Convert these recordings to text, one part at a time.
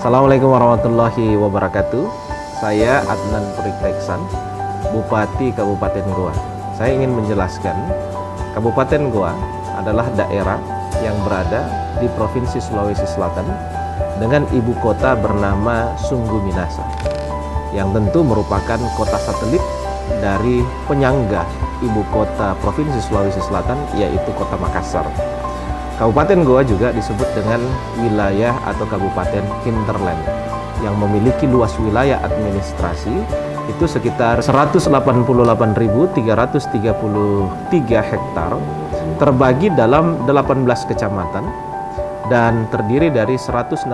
Assalamualaikum warahmatullahi wabarakatuh. Saya Adnan Purikteksan, Bupati Kabupaten Goa. Saya ingin menjelaskan, Kabupaten Goa adalah daerah yang berada di Provinsi Sulawesi Selatan dengan ibu kota bernama Sungguh Minasa, yang tentu merupakan kota satelit dari penyangga ibu kota Provinsi Sulawesi Selatan, yaitu Kota Makassar. Kabupaten Goa juga disebut dengan wilayah atau kabupaten hinterland yang memiliki luas wilayah administrasi itu sekitar 188.333 hektar, terbagi dalam 18 kecamatan dan terdiri dari 167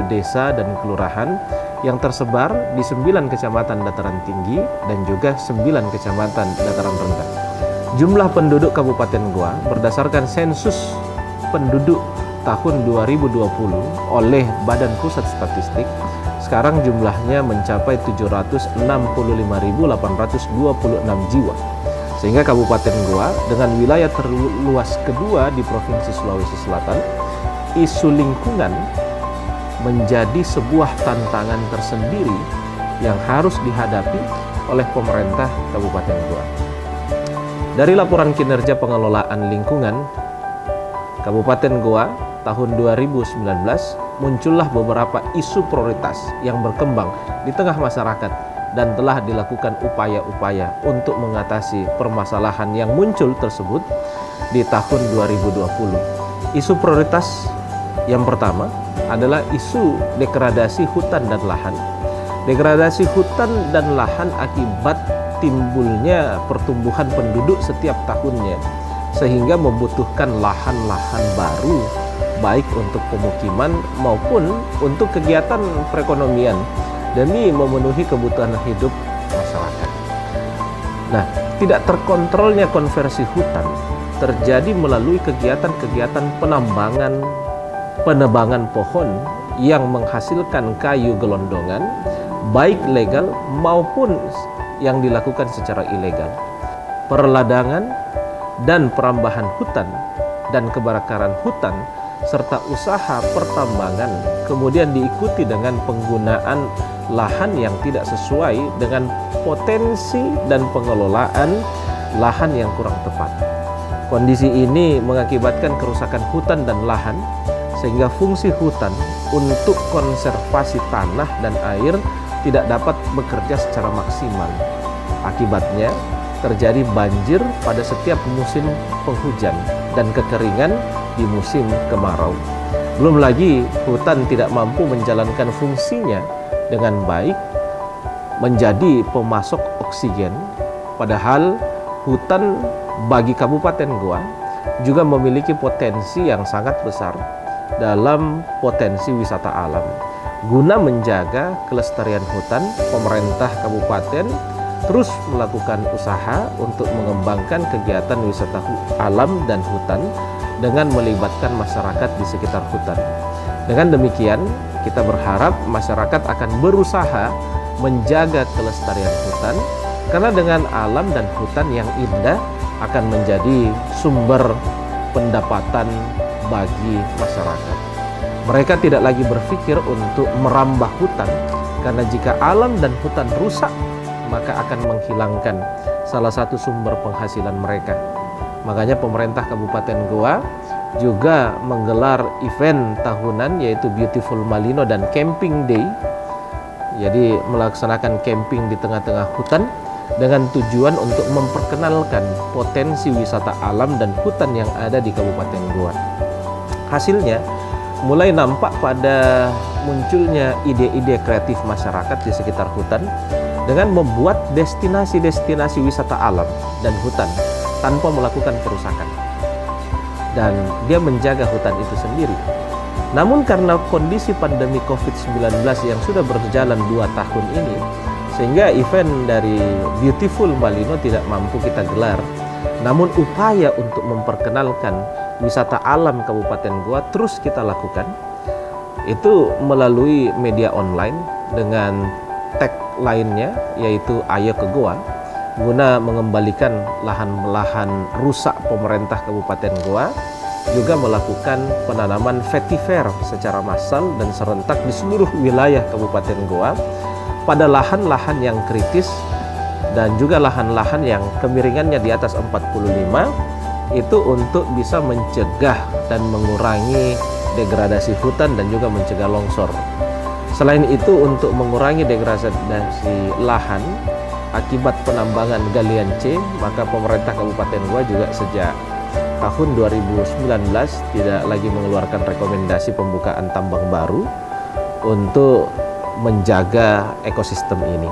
desa dan kelurahan yang tersebar di 9 kecamatan dataran tinggi dan juga 9 kecamatan dataran rendah. Jumlah penduduk Kabupaten Goa berdasarkan sensus penduduk tahun 2020 oleh Badan Pusat Statistik sekarang jumlahnya mencapai 765.826 jiwa, sehingga Kabupaten Goa dengan wilayah terluas kedua di Provinsi Sulawesi Selatan, isu lingkungan menjadi sebuah tantangan tersendiri yang harus dihadapi oleh pemerintah Kabupaten Goa. Dari laporan kinerja pengelolaan lingkungan Kabupaten Goa tahun 2019, muncullah beberapa isu prioritas yang berkembang di tengah masyarakat dan telah dilakukan upaya-upaya untuk mengatasi permasalahan yang muncul tersebut di tahun 2020. Isu prioritas yang pertama adalah isu degradasi hutan dan lahan. Degradasi hutan dan lahan akibat timbulnya pertumbuhan penduduk setiap tahunnya, sehingga membutuhkan lahan-lahan baru baik untuk pemukiman maupun untuk kegiatan perekonomian demi memenuhi kebutuhan hidup masyarakat. Nah, tidak terkontrolnya konversi hutan terjadi melalui kegiatan-kegiatan penebangan pohon yang menghasilkan kayu gelondongan, baik legal maupun yang dilakukan secara ilegal. Perladangan dan perambahan hutan dan kebakaran hutan serta usaha pertambangan kemudian diikuti dengan penggunaan lahan yang tidak sesuai dengan potensi dan pengelolaan lahan yang kurang tepat. Kondisi ini mengakibatkan kerusakan hutan dan lahan sehingga fungsi hutan untuk konservasi tanah dan air tidak dapat bekerja secara maksimal. Akibatnya terjadi banjir pada setiap musim penghujan dan kekeringan di musim kemarau. Belum lagi hutan tidak mampu menjalankan fungsinya dengan baik menjadi pemasok oksigen, padahal hutan bagi Kabupaten Goa juga memiliki potensi yang sangat besar dalam potensi wisata alam. Guna menjaga kelestarian hutan, pemerintah kabupaten terus melakukan usaha untuk mengembangkan kegiatan wisata alam dan hutan dengan melibatkan masyarakat di sekitar hutan. Dengan demikian, kita berharap masyarakat akan berusaha menjaga kelestarian hutan, karena dengan alam dan hutan yang indah akan menjadi sumber pendapatan bagi masyarakat. Mereka tidak lagi berpikir untuk merambah hutan, karena jika alam dan hutan rusak, maka akan menghilangkan salah satu sumber penghasilan mereka. Makanya pemerintah Kabupaten Goa juga menggelar event tahunan yaitu Beautiful Malino dan Camping Day. Jadi melaksanakan camping di tengah-tengah hutan dengan tujuan untuk memperkenalkan potensi wisata alam dan hutan yang ada di Kabupaten Goa. Hasilnya mulai nampak pada munculnya ide-ide kreatif masyarakat di sekitar hutan dengan membuat destinasi-destinasi wisata alam dan hutan tanpa melakukan kerusakan. Dan dia menjaga hutan itu sendiri. Namun karena kondisi pandemi COVID-19 yang sudah berjalan 2 tahun ini, sehingga event dari Beautiful Malino tidak mampu kita gelar. Namun upaya untuk memperkenalkan wisata alam Kabupaten Goa terus kita lakukan, itu melalui media online dengan tag lainnya yaitu Ayo ke Goa, guna mengembalikan lahan-lahan rusak pemerintah Kabupaten Goa juga melakukan penanaman vetiver secara massal dan serentak di seluruh wilayah Kabupaten Goa pada lahan-lahan yang kritis dan juga lahan-lahan yang kemiringannya di atas 45, itu untuk bisa mencegah dan mengurangi degradasi hutan dan juga mencegah longsor. Selain itu, untuk mengurangi degradasi lahan akibat penambangan galian C, maka pemerintah Kabupaten Goa juga sejak tahun 2019 tidak lagi mengeluarkan rekomendasi pembukaan tambang baru untuk menjaga ekosistem ini.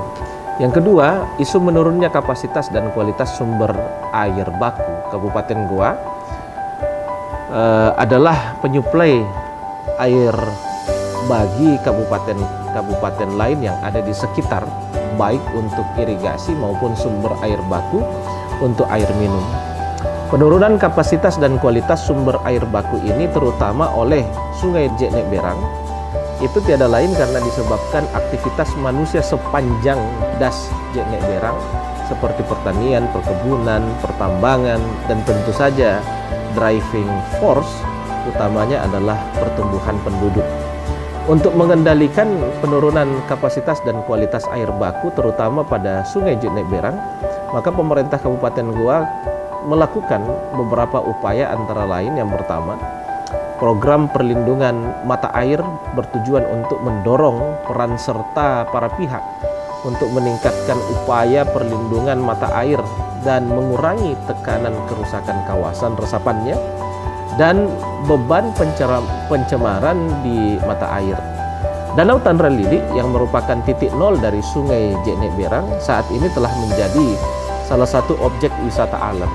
Yang kedua, isu menurunnya kapasitas dan kualitas sumber air baku Kabupaten Goa adalah penyuplai air bagi kabupaten lain yang ada di sekitar, baik untuk irigasi maupun sumber air baku untuk air minum. Penurunan kapasitas dan kualitas sumber air baku ini terutama oleh Sungai Jeknek Berang itu tiada lain karena disebabkan aktivitas manusia sepanjang das Jeknek Berang seperti pertanian, perkebunan, pertambangan, dan tentu saja driving force utamanya adalah pertumbuhan penduduk. Untuk mengendalikan penurunan kapasitas dan kualitas air baku terutama pada Sungai Jeknek Berang, maka pemerintah Kabupaten Goa melakukan beberapa upaya, antara lain yang pertama, program perlindungan mata air bertujuan untuk mendorong peran serta para pihak untuk meningkatkan upaya perlindungan mata air dan mengurangi tekanan kerusakan kawasan resapannya dan beban pencemaran di mata air. Danau Tanra Lili yang merupakan titik nol dari Sungai Jeknek Berang saat ini telah menjadi salah satu objek wisata alam.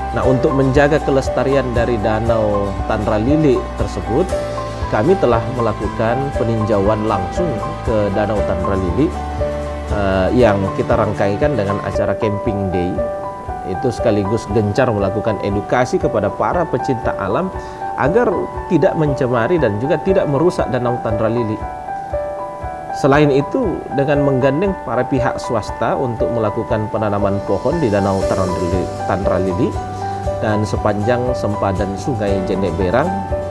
Nah, untuk menjaga kelestarian dari Danau Tanra Lili tersebut, kami telah melakukan peninjauan langsung ke Danau Tanra Lili yang kita rangkaikan dengan acara Camping Day. Itu sekaligus gencar melakukan edukasi kepada para pecinta alam agar tidak mencemari dan juga tidak merusak Danau Tanra Lili. Selain itu, dengan menggandeng para pihak swasta untuk melakukan penanaman pohon di Danau Tanra Lili dan sepanjang sempadan Sungai Jeknek Berang,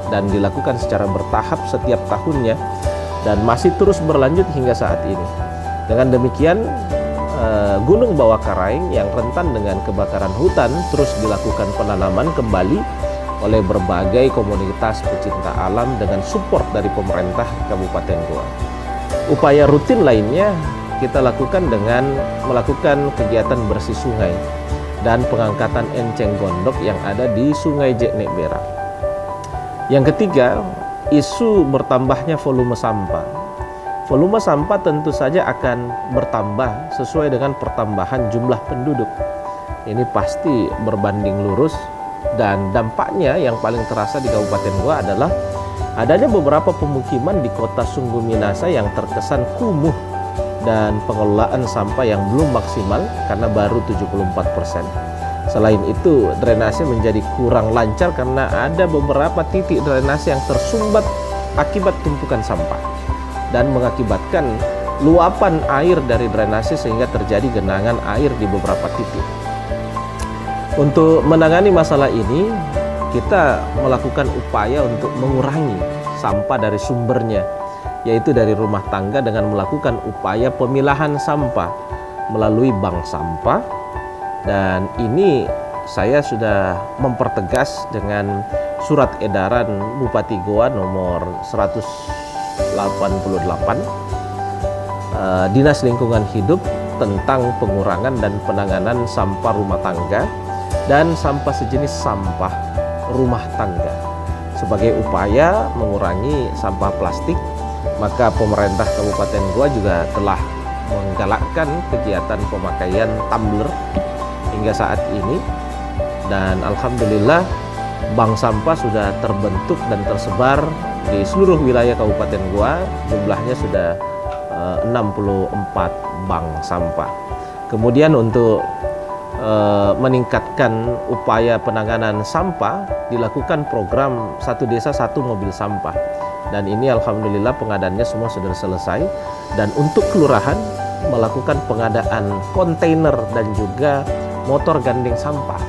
dan dilakukan secara bertahap setiap tahunnya dan masih terus berlanjut hingga saat ini. Dengan demikian, Gunung Bawah Karaing yang rentan dengan kebakaran hutan terus dilakukan penanaman kembali oleh berbagai komunitas pecinta alam dengan support dari pemerintah Kabupaten Goa. Upaya rutin lainnya kita lakukan dengan melakukan kegiatan bersih sungai dan pengangkatan enceng gondok yang ada di Sungai Jeknek Berang. Yang ketiga, isu bertambahnya volume sampah. Volume sampah tentu saja akan bertambah sesuai dengan pertambahan jumlah penduduk. Ini pasti berbanding lurus, dan dampaknya yang paling terasa di Kabupaten Goa adalah adanya beberapa pemukiman di kota Sungguh Minasa yang terkesan kumuh dan pengelolaan sampah yang belum maksimal karena baru 74%. Selain itu, drainase menjadi kurang lancar karena ada beberapa titik drainase yang tersumbat akibat tumpukan sampah dan mengakibatkan luapan air dari drainase sehingga terjadi genangan air di beberapa titik. Untuk menangani masalah ini, kita melakukan upaya untuk mengurangi sampah dari sumbernya, yaitu dari rumah tangga dengan melakukan upaya pemilahan sampah melalui bank sampah. Dan ini saya sudah mempertegas dengan surat edaran Bupati Goa nomor 188 Dinas Lingkungan Hidup tentang pengurangan dan penanganan sampah rumah tangga dan sampah sejenis sampah rumah tangga. Sebagai upaya mengurangi sampah plastik, maka pemerintah Kabupaten Goa juga telah menggalakkan kegiatan pemakaian tumbler hingga saat ini, dan alhamdulillah bank sampah sudah terbentuk dan tersebar di seluruh wilayah Kabupaten Goa. Jumlahnya sudah 64 bank sampah. Kemudian untuk meningkatkan upaya penanganan sampah, dilakukan program Satu Desa Satu Mobil Sampah, dan ini alhamdulillah pengadaannya semua sudah selesai. Dan untuk kelurahan melakukan pengadaan kontainer dan juga motor gandeng sampah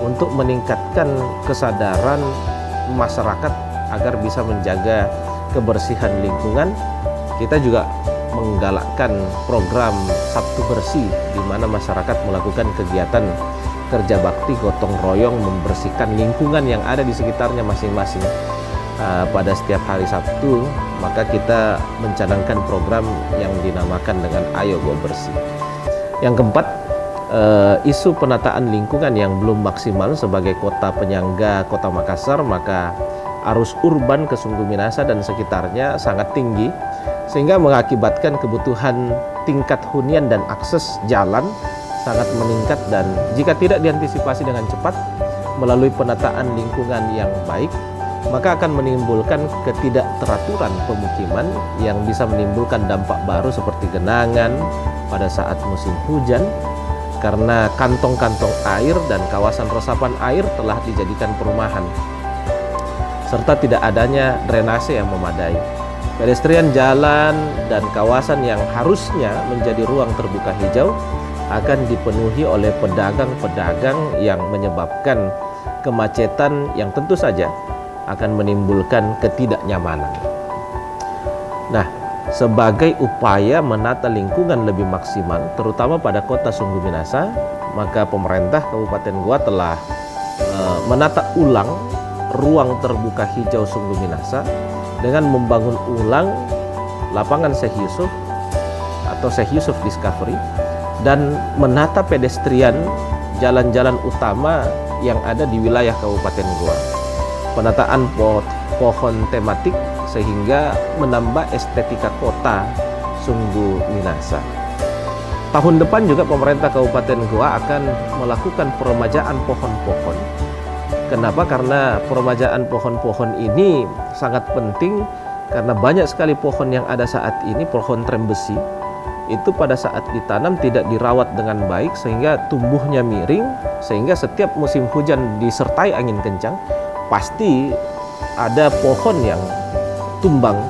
untuk meningkatkan kesadaran masyarakat agar bisa menjaga kebersihan lingkungan. Kita juga menggalakkan program Sabtu Bersih, di mana masyarakat melakukan kegiatan kerja bakti gotong royong membersihkan lingkungan yang ada di sekitarnya masing-masing. Pada setiap hari Sabtu, maka kita mencanangkan program yang dinamakan dengan Ayo Go Bersih. Yang keempat, isu penataan lingkungan yang belum maksimal sebagai kota penyangga Kota Makassar, maka arus urban ke Sungguh Minasa dan sekitarnya sangat tinggi, sehingga mengakibatkan kebutuhan tingkat hunian dan akses jalan sangat meningkat, dan jika tidak diantisipasi dengan cepat melalui penataan lingkungan yang baik, maka akan menimbulkan ketidakteraturan pemukiman yang bisa menimbulkan dampak baru seperti genangan pada saat musim hujan, karena kantong-kantong air dan kawasan resapan air telah dijadikan perumahan, serta tidak adanya drainase yang memadai. Pedestrian jalan dan kawasan yang harusnya menjadi ruang terbuka hijau akan dipenuhi oleh pedagang-pedagang yang menyebabkan kemacetan yang tentu saja akan menimbulkan ketidaknyamanan. Nah, sebagai upaya menata lingkungan lebih maksimal, terutama pada kota Sungguh Minasa, maka pemerintah Kabupaten Goa telah menata ulang ruang terbuka hijau Sungguh Minasa dengan membangun ulang lapangan Syekh Yusuf atau Syekh Yusuf Discovery, dan menata pedestrian jalan-jalan utama yang ada di wilayah Kabupaten Goa. Penataan pohon tematik sehingga menambah estetika kota Sungguh Minasa. Tahun depan juga pemerintah Kabupaten Goa akan melakukan peremajaan pohon-pohon. Kenapa? Karena peremajaan pohon-pohon ini sangat penting, karena banyak sekali pohon yang ada saat ini, pohon trembesi, itu pada saat ditanam tidak dirawat dengan baik sehingga tumbuhnya miring, sehingga setiap musim hujan disertai angin kencang pasti ada pohon yang tumbang,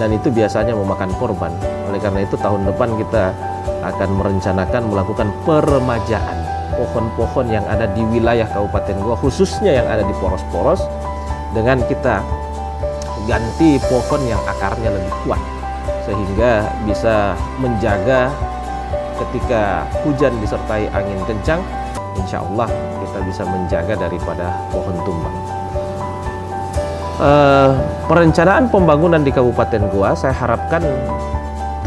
dan itu biasanya memakan korban. Oleh karena itu tahun depan kita akan merencanakan melakukan peremajaan pohon-pohon yang ada di wilayah Kabupaten Goa, khususnya yang ada di poros-poros, dengan kita ganti pohon yang akarnya lebih kuat sehingga bisa menjaga ketika hujan disertai angin kencang, insya Allah kita bisa menjaga daripada pohon tumbang. Perencanaan pembangunan di Kabupaten Goa saya harapkan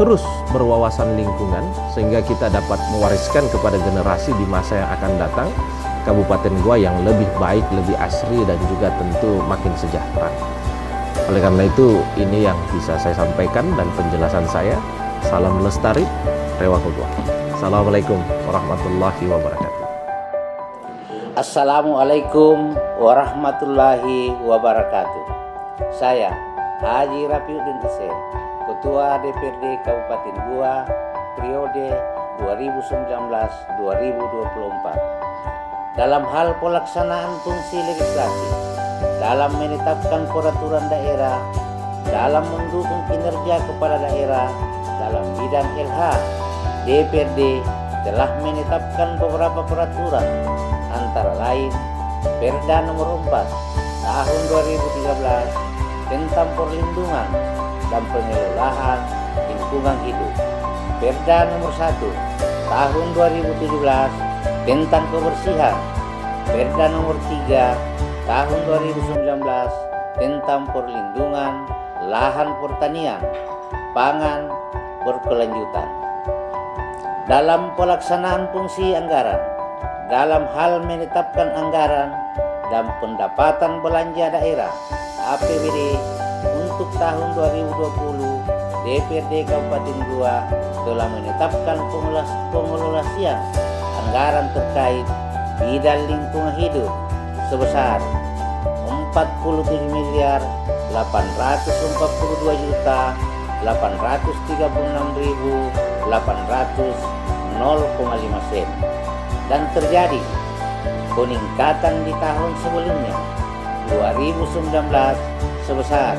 terus berwawasan lingkungan sehingga kita dapat mewariskan kepada generasi di masa yang akan datang Kabupaten Goa yang lebih baik, lebih asri, dan juga tentu makin sejahtera. Oleh karena itu, ini yang bisa saya sampaikan dan penjelasan saya. Salam lestari, Rewa Goa. Assalamualaikum warahmatullahi wabarakatuh. Assalamualaikum warahmatullahi wabarakatuh. Saya Haji Rafiuddin Ese, Ketua DPRD Kabupaten Goa periode 2019-2024. Dalam hal pelaksanaan fungsi legislasi, dalam menetapkan peraturan daerah, dalam mendukung kinerja kepala daerah dalam bidang LH, DPRD telah menetapkan beberapa peraturan, antara lain Perda Nomor 4 Tahun 2013 tentang perlindungan dan pengelolaan lingkungan hidup, Perda Nomor 1 Tahun 2017 tentang kebersihan, Perda Nomor 3 Tahun 2019 tentang perlindungan lahan pertanian, pangan berkelanjutan. Dalam pelaksanaan fungsi anggaran, dalam hal menetapkan anggaran dan pendapatan belanja daerah APBD untuk tahun 2020, DPRD Kabupaten Goa telah menetapkan pengelolasian anggaran terkait bidang lingkungan hidup sebesar 47.836.800 sen, dan terjadi peningkatan di tahun sebelumnya 2019 sebesar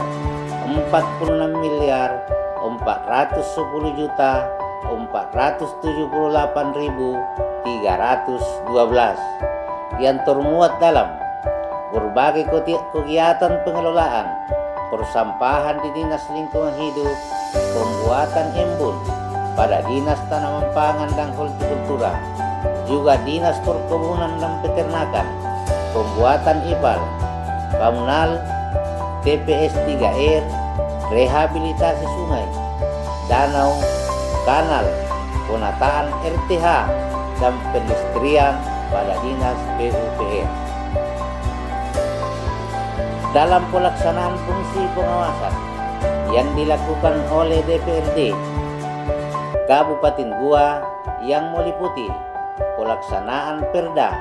46.410.478.312, yang termuat dalam berbagai kegiatan pengelolaan persampahan di Dinas Lingkungan Hidup, pembuatan embun pada Dinas Tanaman Pangan dan Hortikultura, juga Dinas Perkebunan dan Peternakan, pembuatan IPAL, komunal, TPS 3R, rehabilitasi sungai, danau, kanal, penataan RTH, dan pelistrian pada Dinas PUPR. Dalam pelaksanaan fungsi pengawasan yang dilakukan oleh DPRD Kabupaten Goa yang meliputi pelaksanaan perda,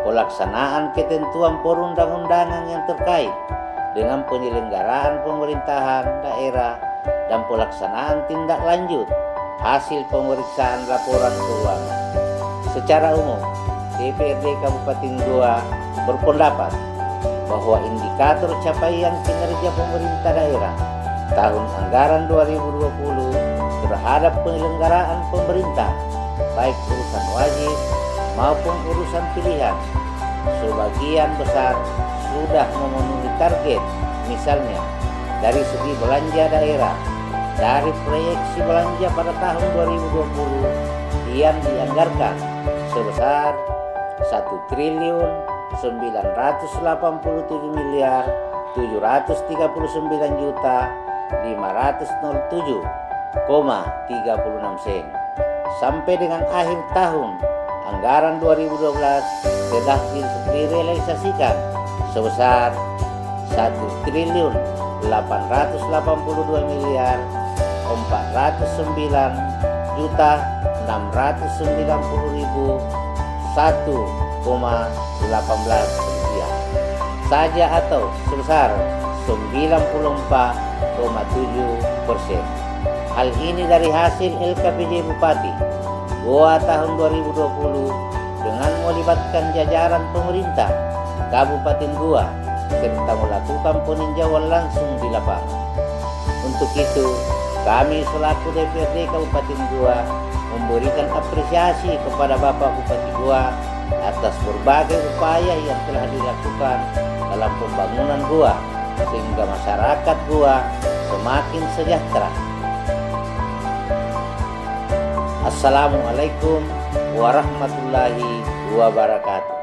pelaksanaan ketentuan perundang-undangan yang terkait dengan penyelenggaraan pemerintahan daerah, dan pelaksanaan tindak lanjut hasil pemeriksaan laporan keuangan. Secara umum, DPRD Kabupaten Goa berpendapat bahwa indikator capaian kinerja pemerintah daerah tahun anggaran 2020 terhadap penyelenggaraan pemerintah, baik urusan wajib maupun urusan pilihan, sebagian besar sudah memenuhi target. Misalnya, dari segi belanja daerah, dari proyeksi belanja pada tahun 2020 yang dianggarkan sebesar 1.989.507,36 sampai dengan akhir tahun anggaran 2012 telah direalisasikan sebesar 1.890.1,18 saja, atau sebesar 94,7%. Hal ini dari hasil LKPJ Bupati Goa tahun 2020 dengan melibatkan jajaran pemerintah Kabupaten Goa serta melakukan peninjauan langsung di lapangan. Untuk itu, kami selaku DPRD Kabupaten Goa memberikan apresiasi kepada Bapak Bupati Goa atas berbagai upaya yang telah dilakukan dalam pembangunan Goa sehingga masyarakat Goa semakin sejahtera. Assalamualaikum warahmatullahi wabarakatuh.